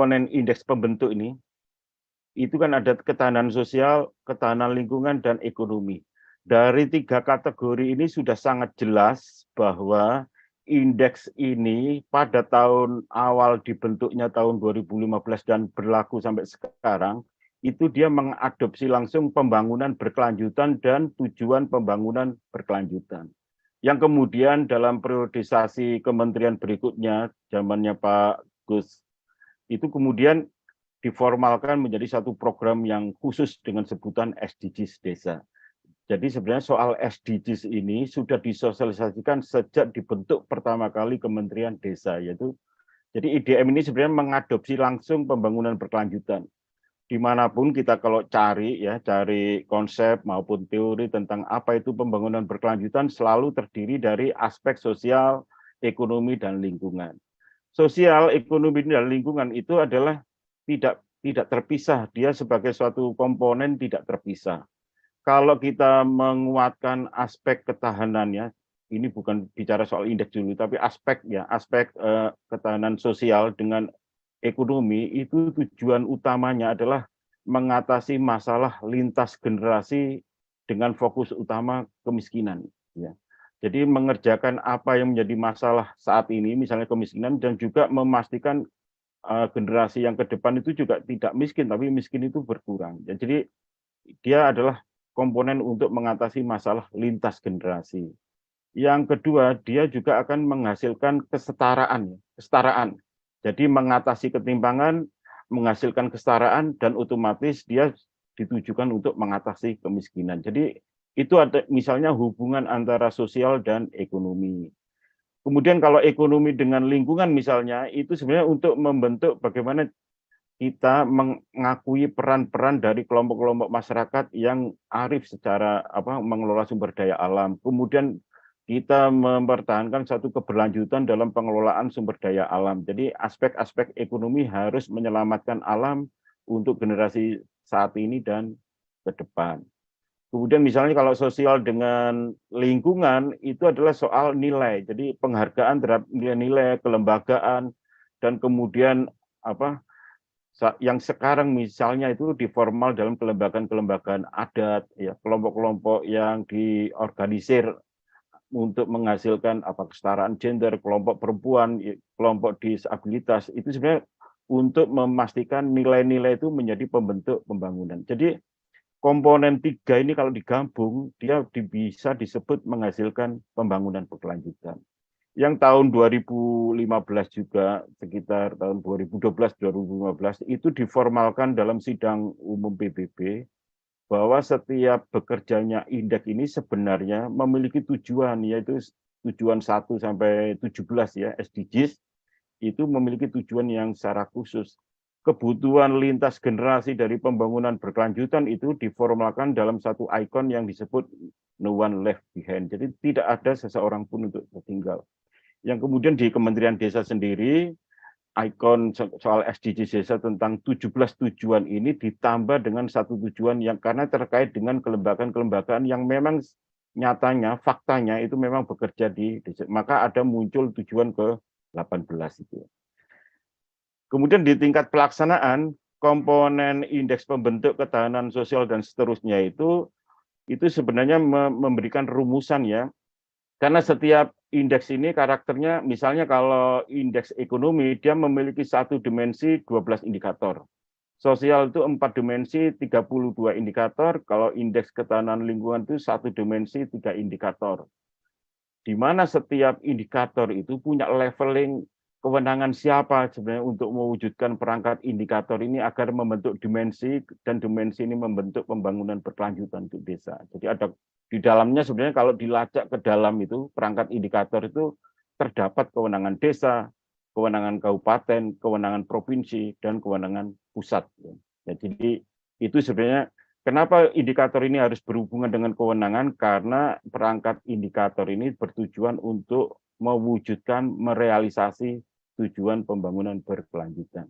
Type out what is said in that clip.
komponen indeks pembentuk ini, itu kan ada ketahanan sosial, ketahanan lingkungan, dan ekonomi. Dari 3 kategori ini sudah sangat jelas bahwa indeks ini pada tahun awal dibentuknya tahun 2015 dan berlaku sampai sekarang, itu dia mengadopsi langsung pembangunan berkelanjutan dan tujuan pembangunan berkelanjutan. Yang kemudian dalam priorisasi kementerian berikutnya, zamannya Pak Gus, itu kemudian diformalkan menjadi satu program yang khusus dengan sebutan SDGs Desa. Jadi sebenarnya soal SDGs ini sudah disosialisasikan sejak dibentuk pertama kali Kementerian Desa, yaitu jadi IDM ini sebenarnya mengadopsi langsung pembangunan berkelanjutan. Dimanapun kita kalau cari konsep maupun teori tentang apa itu pembangunan berkelanjutan selalu terdiri dari aspek sosial, ekonomi, dan lingkungan. Sosial, ekonomi, dan lingkungan itu adalah tidak terpisah, dia sebagai suatu komponen tidak terpisah. Kalau kita menguatkan aspek ketahanannya, ini bukan bicara soal indeks dulu, tapi aspek ketahanan sosial dengan ekonomi itu tujuan utamanya adalah mengatasi masalah lintas generasi dengan fokus utama kemiskinan. Ya. Jadi mengerjakan apa yang menjadi masalah saat ini, misalnya kemiskinan, dan juga memastikan generasi yang ke depan itu juga tidak miskin, tapi miskin itu berkurang. Ya, jadi dia adalah komponen untuk mengatasi masalah lintas generasi. Yang kedua, dia juga akan menghasilkan kesetaraan. Jadi mengatasi ketimpangan, menghasilkan kesetaraan, dan otomatis dia ditujukan untuk mengatasi kemiskinan. Jadi itu ada misalnya hubungan antara sosial dan ekonomi. Kemudian kalau ekonomi dengan lingkungan misalnya, itu sebenarnya untuk membentuk bagaimana kita mengakui peran-peran dari kelompok-kelompok masyarakat yang arif secara mengelola sumber daya alam. Kemudian kita mempertahankan satu keberlanjutan dalam pengelolaan sumber daya alam. Jadi aspek-aspek ekonomi harus menyelamatkan alam untuk generasi saat ini dan ke depan. Kemudian misalnya kalau sosial dengan lingkungan itu adalah soal nilai. Jadi penghargaan terhadap nilai-nilai kelembagaan dan kemudian yang sekarang misalnya itu diformal dalam kelembagaan-kelembagaan adat, ya, kelompok-kelompok yang diorganisir untuk menghasilkan kesetaraan gender, kelompok perempuan, kelompok disabilitas, itu sebenarnya untuk memastikan nilai-nilai itu menjadi pembentuk pembangunan. Jadi komponen 3 ini kalau digabung, dia bisa disebut menghasilkan pembangunan berkelanjutan. Yang tahun 2015 juga, sekitar tahun 2012-2015, itu diformalkan dalam sidang umum PBB, bahwa setiap bekerjanya indeks ini sebenarnya memiliki tujuan, yaitu tujuan 1 sampai 17 ya, SDGs, itu memiliki tujuan yang secara khusus. Kebutuhan lintas generasi dari pembangunan berkelanjutan itu diformalkan dalam satu ikon yang disebut no one left behind. Jadi tidak ada seseorang pun untuk tertinggal. Yang kemudian di Kementerian Desa sendiri, ikon soal SDGs Desa tentang 17 tujuan ini ditambah dengan satu tujuan yang karena terkait dengan kelembagaan-kelembagaan yang memang nyatanya, faktanya itu memang bekerja di desa. Maka ada muncul tujuan ke-18 itu. Kemudian di tingkat pelaksanaan, komponen indeks pembentuk ketahanan sosial dan seterusnya itu sebenarnya memberikan rumusan ya. Karena setiap indeks ini karakternya, misalnya kalau indeks ekonomi, dia memiliki satu dimensi 12 indikator. Sosial itu 4 dimensi 32 indikator, kalau indeks ketahanan lingkungan itu satu dimensi 3 indikator. Di mana setiap indikator itu punya leveling kewenangan siapa sebenarnya untuk mewujudkan perangkat indikator ini agar membentuk dimensi, dan dimensi ini membentuk pembangunan berkelanjutan untuk desa. Jadi ada di dalamnya sebenarnya kalau dilacak ke dalam itu perangkat indikator itu terdapat kewenangan desa, kewenangan kabupaten, kewenangan provinsi, dan kewenangan pusat. Ya, jadi itu sebenarnya kenapa indikator ini harus berhubungan dengan kewenangan, karena perangkat indikator ini bertujuan untuk mewujudkan merealisasi tujuan pembangunan berkelanjutan.